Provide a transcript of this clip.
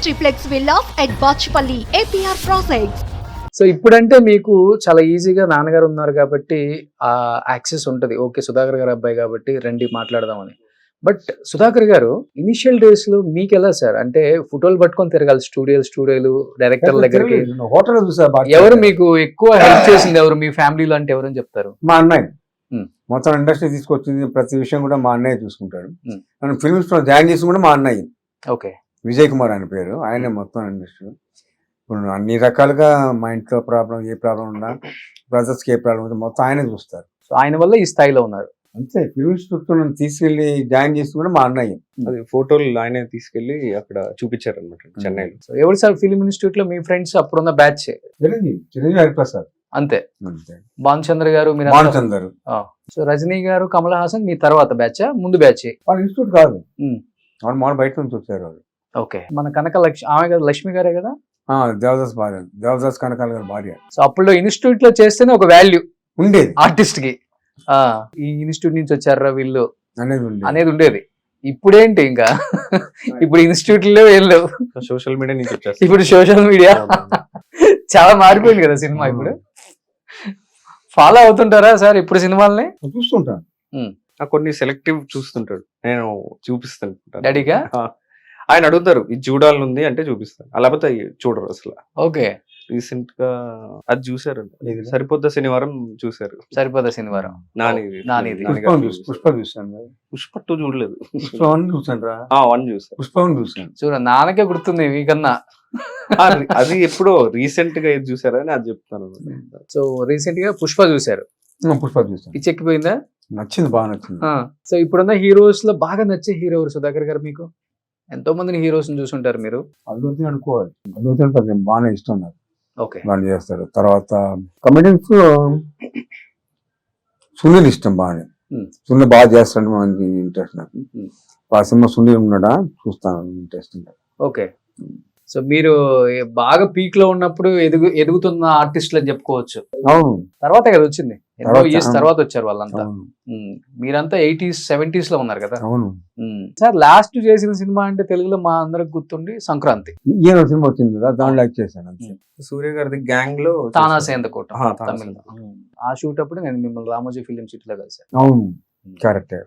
triplex villas at Bachpalli, APR Projects. So ఇప్పుడంటే మీకు చాలా ఈజీగా నాన్నగారు ఉన్నారు కాబట్టి ఆ యాక్సెస్ ఉంటుంది. ఓకే, సుధాకర్ గారు అబ్బాయి కాబట్టి రండి మాట్లాడదామని. బట్ సుధాకర్ గారు ఇనిషియల్ డేస్ లో మీకు ఎలా సార్? అంటే ఫోటోలు పట్టుకొని తిరగాలి, స్టూడియోలు డైరెక్టర్ దగ్గరికి. హోటల్ చూసా. ఎవరు మీకు ఎక్కువ హెల్ప్ చేసింది? ఎవరు మీ ఫ్యామిలీలో అంటే ఎవరని చెప్తారు? మా అన్నయ్య మొత్తం ఇండస్ట్రీ తీసుకొచ్చింది. ప్రతి విషయం కూడా మా అన్నయ్య చూసుకుంటాడు. మనం ఫిల్మ్స్ లో జాయిన్ చేసి కూడా మా అన్నయ్య. ఓకే, విజయ్ కుమార్ ఆయన పేరు. ఆయనే మొత్తం ఇండస్ట్రీ. ఇప్పుడు అన్ని రకాలుగా మా ఇంట్లో ప్రాబ్లం, ఏ ప్రాబ్లం ఉన్నా, బ్రదర్స్కి ఏ ప్రాబ్లం ఉందో మొత్తం ఆయనే చూస్తారు. సో ఆయన వల్ల ఈ స్థాయిలో ఉన్నారు. అంతే. ఫిల్మ్ ఇన్స్టిట్యూట్ నన్ను తీసుకెళ్లి జాయిన్ చేసి కూడా మా అన్నయ్య. అది ఫోటోలు ఆయనే తీసుకెళ్లి అక్కడ చూపించారు అనమాట చెన్నైలో. సో ఎవరు సార్ ఫిల్మ్ ఇన్స్టిట్యూట్ లో మీ ఫ్రెండ్స్ అప్పుడున్న బ్యాచ్? చిరంజీవి హరిప్రసాద్ అంతే. అంతే. భానుచంద్ర గారు మీరు. భానుచందర్. సో రజనీ గారు, కమల్ హాసన్ మీ తర్వాత బ్యాచ్, ముందు బ్యాచ్? వాళ్ళ ఇన్స్టిట్యూట్ కాదు, వాళ్ళు బయట నుంచి వచ్చారు వాళ్ళు. ఓకే, మన కనక ఆమె కదా, లక్ష్మి గారే కదా? దేవదాస్ భార్య, దేవదాస్ కనకాల గారి భార్య. సో అప్పుడు ఇన్స్టిట్యూట్ లో చేస్తేనే ఒక వాల్యూ ఉండేది ఆర్టిస్ట్ కి. ఈ ఇన్స్టిట్యూట్ నుంచి వచ్చారా వీళ్ళు అనేది ఉండేది. ఇప్పుడేంటి ఇంకా ఇప్పుడు ఇన్స్టిట్యూట్ లో ఏం లేవు, సోషల్ మీడియా నుంచి వచ్చారు. ఇప్పుడు సోషల్ మీడియా చాలా మారిపోయింది కదా సినిమా. ఇప్పుడు ఫాలో అవుతుంటారా సార్ ఇప్పుడు సినిమాల్ని? చూస్తుంటాను. కొన్ని సెలెక్టివ్ చూస్తుంటాడు, నేను చూపిస్తాను డాడీగా. ఆయన అడుగుతారు ఇది చూడాలనుంది అంటే చూపిస్తాను, లేకపోతే చూడరు అసలు. ఓకే, రీసెంట్ గా అది చూసారు, సరిపోద్ద శనివారం చూసారు. సరిపోద్ద శనివారం నానిది. పుష్ప చూసాను. పుష్ప 2 చూడలేదు. పుష్ప 1 చూసాను. 1 చూసాను. పుష్ప 1 చూసాను. చూడ నాన్నకే గుర్తుంది మీకన్నా. అది ఎప్పుడో రీసెంట్ గా ఏది చూసారని అది చెప్తాను. సో రీసెంట్ గా పుష్ప చూసారు. పుష్ప చూసాను. పిచ్చెక్కిపోయిందా? నచ్చింది, బాగా నచ్చింది. సో ఇప్పుడున్న హీరోస్ లో బాగా నచ్చే హీరో ఎవరు సుధాకర్ గారు మీకు? ఎంతో మందిని హీరోస్ చూసుంటారు మీరు. అల్లు అర్జున్ అనుకోవాలి. అల్లు అర్జున్ బాగానే ఇష్టం నాకు. ఓకే, బాగా చేస్తారు. తర్వాత కమెడియన్స్ సునీల్ ఇష్టం బాగానే. సునీల్ బాగా చేస్తాడు, మంచి ఇంట్రెస్ట్ నాకు. ఆ సినిమా సునీల్ ఉన్నాడా చూస్తాను, ఇంట్రెస్ట్. ఓకే, సో మీరు బాగా పీక్ లో ఉన్నప్పుడు ఎదుగుతున్న ఆర్టిస్టులు అని చెప్పుకోవచ్చు. అవును, తర్వాత కదా వచ్చింది, ఎన్నో ఇయర్స్ తర్వాత వచ్చారు వాళ్ళంతా. మీరంతా 80s 70s లో ఉన్నారు కదా. అవును సార్. లాస్ట్ చేసిన సినిమా అంటే తెలుగులో మా అందరికి గుర్తుండి సంక్రాంతి. ఈయన సినిమా వచ్చింది కదా, దాంట్లో లైక్ చేశాను. సూర్య గారిది గ్యాంగ్ లో తానా సేందకోట తమిళ. ఆ షూట్ అప్పుడు నేను మిమ్మల్ని రామోజీ ఫిలిం సిటీలో కలిసాను. అవును, కరెక్ట్.